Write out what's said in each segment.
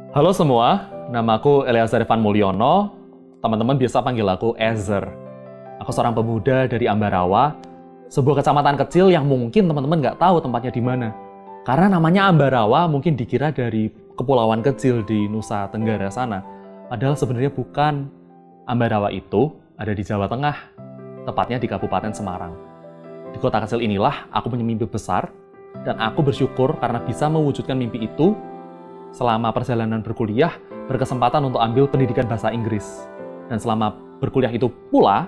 Halo semua, namaku Eleazar Evan Mulyono. Teman-teman biasa panggil aku Ezer. Aku seorang pemuda dari Ambarawa, sebuah kecamatan kecil yang mungkin teman-teman nggak tahu tempatnya di mana. Karena namanya Ambarawa mungkin dikira dari kepulauan kecil di Nusa Tenggara sana. Padahal sebenarnya bukan. Ambarawa itu ada di Jawa Tengah, tepatnya di Kabupaten Semarang. Di kota kecil inilah aku punya mimpi besar, dan aku bersyukur karena bisa mewujudkan mimpi itu. Selama perjalanan berkuliah, berkesempatan untuk ambil pendidikan bahasa Inggris. Dan selama berkuliah itu pula,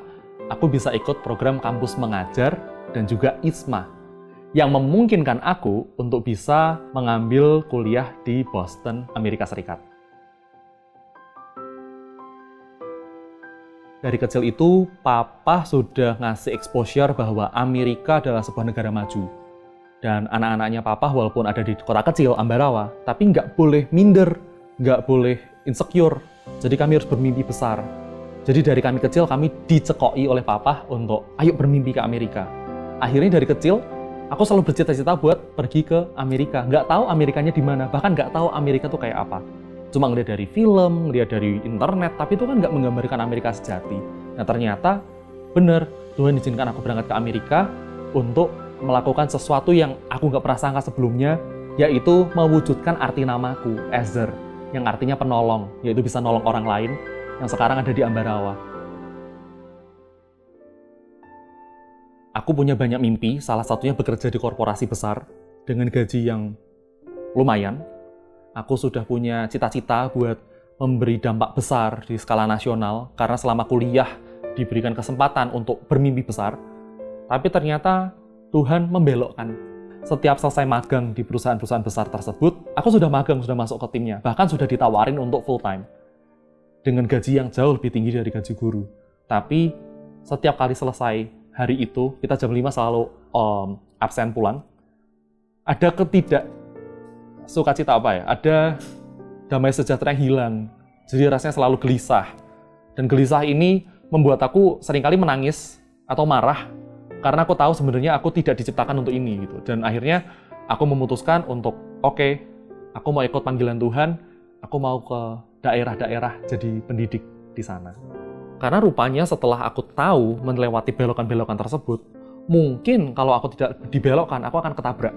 aku bisa ikut program kampus mengajar dan juga ISMA, yang memungkinkan aku untuk bisa mengambil kuliah di Boston, Amerika Serikat. Dari kecil itu, Papa sudah ngasih exposure bahwa Amerika adalah sebuah negara maju. Dan anak-anaknya Papa walaupun ada di kota kecil, Ambarawa, tapi nggak boleh minder, nggak boleh insecure. Jadi kami harus bermimpi besar. Jadi dari kami kecil, kami dicekoi oleh Papa untuk ayo bermimpi ke Amerika. Akhirnya dari kecil, aku selalu bercita-cita buat pergi ke Amerika. Nggak tahu Amerikanya di mana, bahkan nggak tahu Amerika tuh kayak apa. Cuma ngeliat dari film, ngeliat dari internet, tapi itu kan nggak menggambarkan Amerika sejati. Nah ternyata, bener, Tuhan izinkan aku berangkat ke Amerika untuk melakukan sesuatu yang aku nggak pernah sangka sebelumnya, yaitu mewujudkan arti namaku, Ezer, yang artinya penolong, yaitu bisa nolong orang lain yang sekarang ada di Ambarawa. Aku punya banyak mimpi, salah satunya bekerja di korporasi besar dengan gaji yang lumayan. Aku sudah punya cita-cita buat memberi dampak besar di skala nasional, karena selama kuliah diberikan kesempatan untuk bermimpi besar, tapi ternyata Tuhan membelokkan. Setiap selesai magang di perusahaan-perusahaan besar tersebut, aku sudah magang, sudah masuk ke timnya, bahkan sudah ditawarin untuk full time. Dengan gaji yang jauh lebih tinggi dari gaji guru. Tapi setiap kali selesai hari itu, kita jam 5 selalu absen pulang. Ada sukacita apa ya? Ada damai sejahtera yang hilang. Jadi rasanya selalu gelisah. Dan gelisah ini membuat aku seringkali menangis atau marah, karena aku tahu sebenarnya aku tidak diciptakan untuk ini gitu. Dan akhirnya aku memutuskan untuk oke, aku mau ikut panggilan Tuhan, aku mau ke daerah-daerah jadi pendidik di sana. Karena rupanya setelah aku tahu melewati belokan-belokan tersebut, mungkin kalau aku tidak dibelokkan, aku akan ketabrak.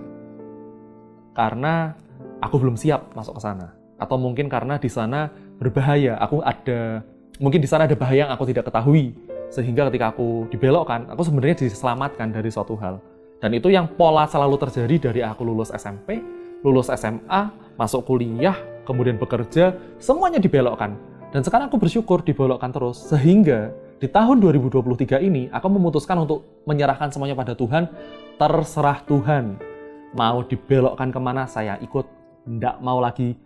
Karena aku belum siap masuk ke sana. Atau mungkin karena di sana berbahaya, mungkin di sana ada bahaya yang aku tidak ketahui. Sehingga ketika aku dibelokkan, aku sebenarnya diselamatkan dari suatu hal. Dan itu yang pola selalu terjadi dari aku lulus SMP, lulus SMA, masuk kuliah, kemudian bekerja, semuanya dibelokkan. Dan sekarang aku bersyukur dibelokkan terus. Sehingga di tahun 2023 ini, aku memutuskan untuk menyerahkan semuanya pada Tuhan. Terserah Tuhan. Mau dibelokkan kemana, saya ikut. Nggak mau lagi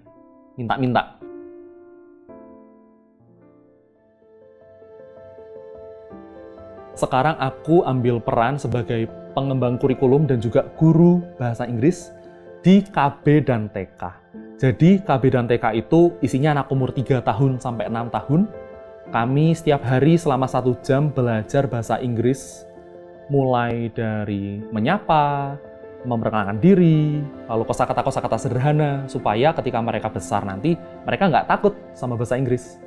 minta-minta. Sekarang aku ambil peran sebagai pengembang kurikulum dan juga guru bahasa Inggris di KB dan TK. Jadi KB dan TK itu isinya anak umur 3 tahun sampai 6 tahun. Kami setiap hari selama 1 jam belajar bahasa Inggris, mulai dari menyapa, memperkenalkan diri, lalu kosakata-kosakata sederhana, supaya ketika mereka besar nanti, mereka nggak takut sama bahasa Inggris.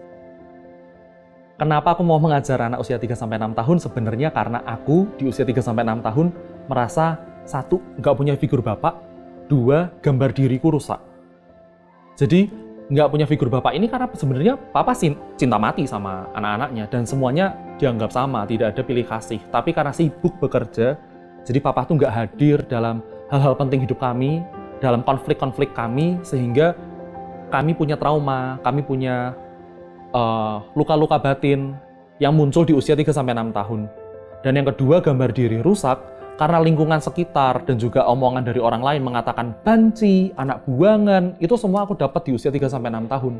Kenapa aku mau mengajar anak usia 3-6 tahun? Sebenarnya karena aku di usia 3-6 tahun merasa 1, nggak punya figur bapak, 2, gambar diriku rusak. Jadi nggak punya figur bapak ini karena sebenarnya papa cinta mati sama anak-anaknya dan semuanya dianggap sama, tidak ada pilih kasih. Tapi karena sibuk bekerja, jadi papa tuh nggak hadir dalam hal-hal penting hidup kami, dalam konflik-konflik kami, sehingga kami punya trauma, kami punya luka-luka batin yang muncul di usia 3-6 tahun. Dan yang kedua, gambar diri rusak karena lingkungan sekitar dan juga omongan dari orang lain mengatakan banci, anak buangan, itu semua aku dapat di usia 3-6 tahun.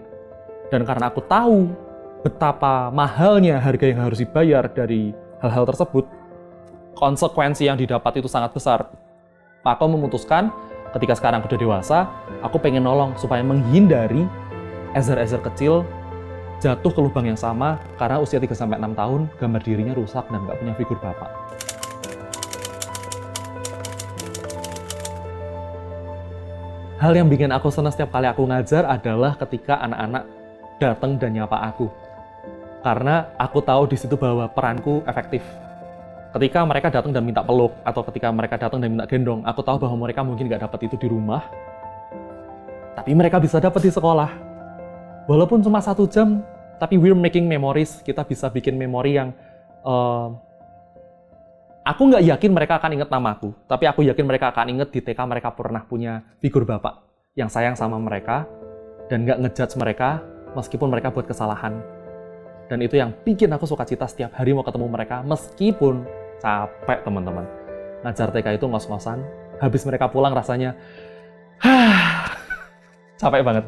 Dan karena aku tahu betapa mahalnya harga yang harus dibayar dari hal-hal tersebut, konsekuensi yang didapat itu sangat besar. Aku memutuskan ketika sekarang aku udah dewasa, aku pengen nolong supaya menghindari Ezer-Ezer kecil jatuh ke lubang yang sama karena usia 3-6 tahun gambar dirinya rusak dan nggak punya figur bapak. Hal yang bikin aku senang setiap kali aku ngajar adalah ketika anak-anak datang dan nyapa aku. Karena aku tahu di situ bahwa peranku efektif. Ketika mereka datang dan minta peluk, atau ketika mereka datang dan minta gendong, aku tahu bahwa mereka mungkin nggak dapat itu di rumah, tapi mereka bisa dapat di sekolah. Walaupun cuma 1 jam, tapi we're making memories. Kita bisa bikin memori yang aku nggak yakin mereka akan ingat namaku, tapi aku yakin mereka akan ingat di TK mereka pernah punya figur bapak yang sayang sama mereka dan nggak ngejudge mereka meskipun mereka buat kesalahan. Dan itu yang bikin aku suka cita setiap hari mau ketemu mereka meskipun capek, teman-teman. Ngajar TK itu ngos-ngosan, habis mereka pulang rasanya capek banget.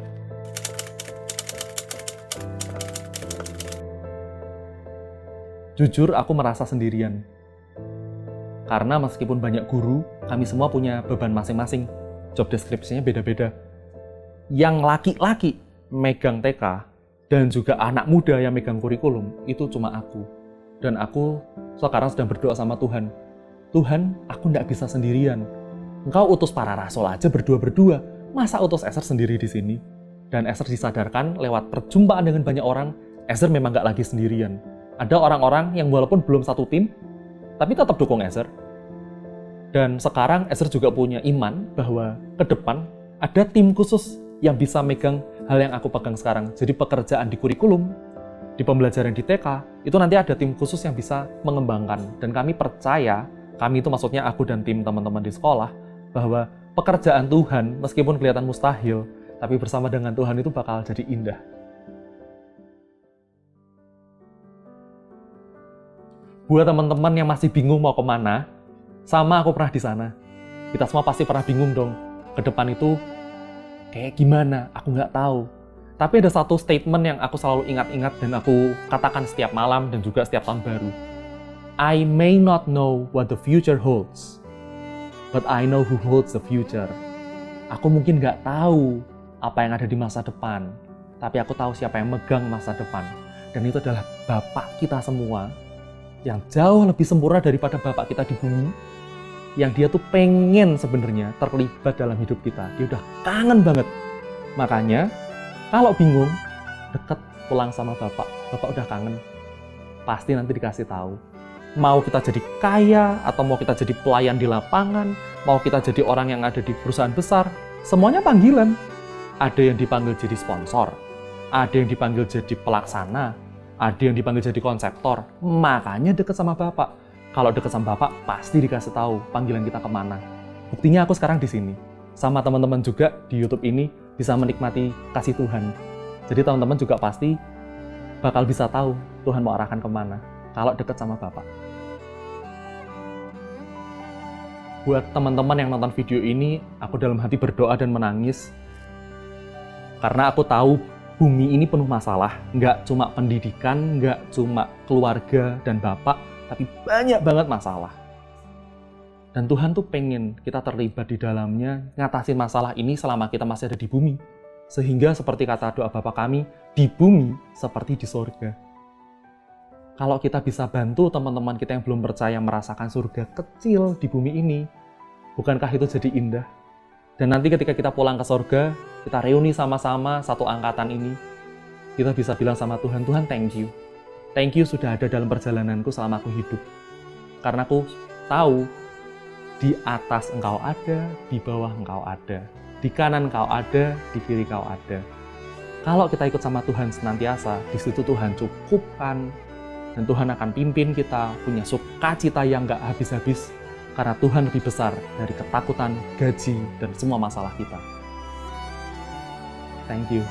Jujur, aku merasa sendirian. Karena meskipun banyak guru, kami semua punya beban masing-masing. Job description-nya beda-beda. Yang laki-laki megang TK, dan juga anak muda yang megang kurikulum, itu cuma aku. Dan aku sekarang sedang berdoa sama Tuhan. Tuhan, aku nggak bisa sendirian. Engkau utus para rasul aja berdua-berdua. Masa utus Ezer sendiri di sini? Dan Ezer disadarkan lewat perjumpaan dengan banyak orang, Ezer memang nggak lagi sendirian. Ada orang-orang yang walaupun belum satu tim, tapi tetap dukung Ezer. Dan sekarang Ezer juga punya iman bahwa ke depan ada tim khusus yang bisa megang hal yang aku pegang sekarang. Jadi pekerjaan di kurikulum, di pembelajaran di TK, itu nanti ada tim khusus yang bisa mengembangkan. Dan kami percaya, kami itu maksudnya aku dan tim teman-teman di sekolah, bahwa pekerjaan Tuhan meskipun kelihatan mustahil, tapi bersama dengan Tuhan itu bakal jadi indah. Buat teman-teman yang masih bingung mau kemana, sama aku pernah di sana. Kita semua pasti pernah bingung dong, ke depan itu kayak gimana, aku nggak tahu. Tapi ada satu statement yang aku selalu ingat-ingat dan aku katakan setiap malam dan juga setiap tahun baru. I may not know what the future holds, but I know who holds the future. Aku mungkin nggak tahu apa yang ada di masa depan, tapi aku tahu siapa yang megang masa depan. Dan itu adalah Bapak kita semua, yang jauh lebih sempurna daripada Bapak kita di bumi, yang dia tuh pengen sebenarnya terlibat dalam hidup kita. Dia udah kangen banget. Makanya, kalau bingung, deket pulang sama Bapak. Bapak udah kangen. Pasti nanti dikasih tahu. Mau kita jadi kaya, atau mau kita jadi pelayan di lapangan, mau kita jadi orang yang ada di perusahaan besar, semuanya panggilan. Ada yang dipanggil jadi sponsor, ada yang dipanggil jadi pelaksana, ada yang dipanggil jadi konseptor. Makanya deket sama Bapak. Kalau deket sama Bapak, pasti dikasih tahu panggilan kita kemana. Buktinya aku sekarang di sini. Sama teman-teman juga di YouTube ini bisa menikmati kasih Tuhan. Jadi teman-teman juga pasti bakal bisa tahu Tuhan mau arahkan kemana kalau deket sama Bapak. Buat teman-teman yang nonton video ini, aku dalam hati berdoa dan menangis. Karena aku tahu bumi ini penuh masalah. Nggak cuma pendidikan, nggak cuma keluarga dan Bapak, tapi banyak banget masalah. Dan Tuhan tuh pengen kita terlibat di dalamnya, ngatasin masalah ini selama kita masih ada di bumi. Sehingga seperti kata doa Bapa kami, di bumi seperti di surga. Kalau kita bisa bantu teman-teman kita yang belum percaya merasakan surga kecil di bumi ini, bukankah itu jadi indah? Dan nanti ketika kita pulang ke surga, kita reuni sama-sama satu angkatan ini, kita bisa bilang sama Tuhan, Tuhan thank you. Thank you sudah ada dalam perjalananku selama aku hidup. Karena aku tahu, di atas Engkau ada, di bawah Engkau ada. Di kanan Engkau ada, di kiri Engkau ada. Kalau kita ikut sama Tuhan senantiasa, di situ Tuhan cukupkan. Dan Tuhan akan pimpin kita, punya sukacita yang gak habis-habis. Karena Tuhan lebih besar dari ketakutan, gaji, dan semua masalah kita. Thank you.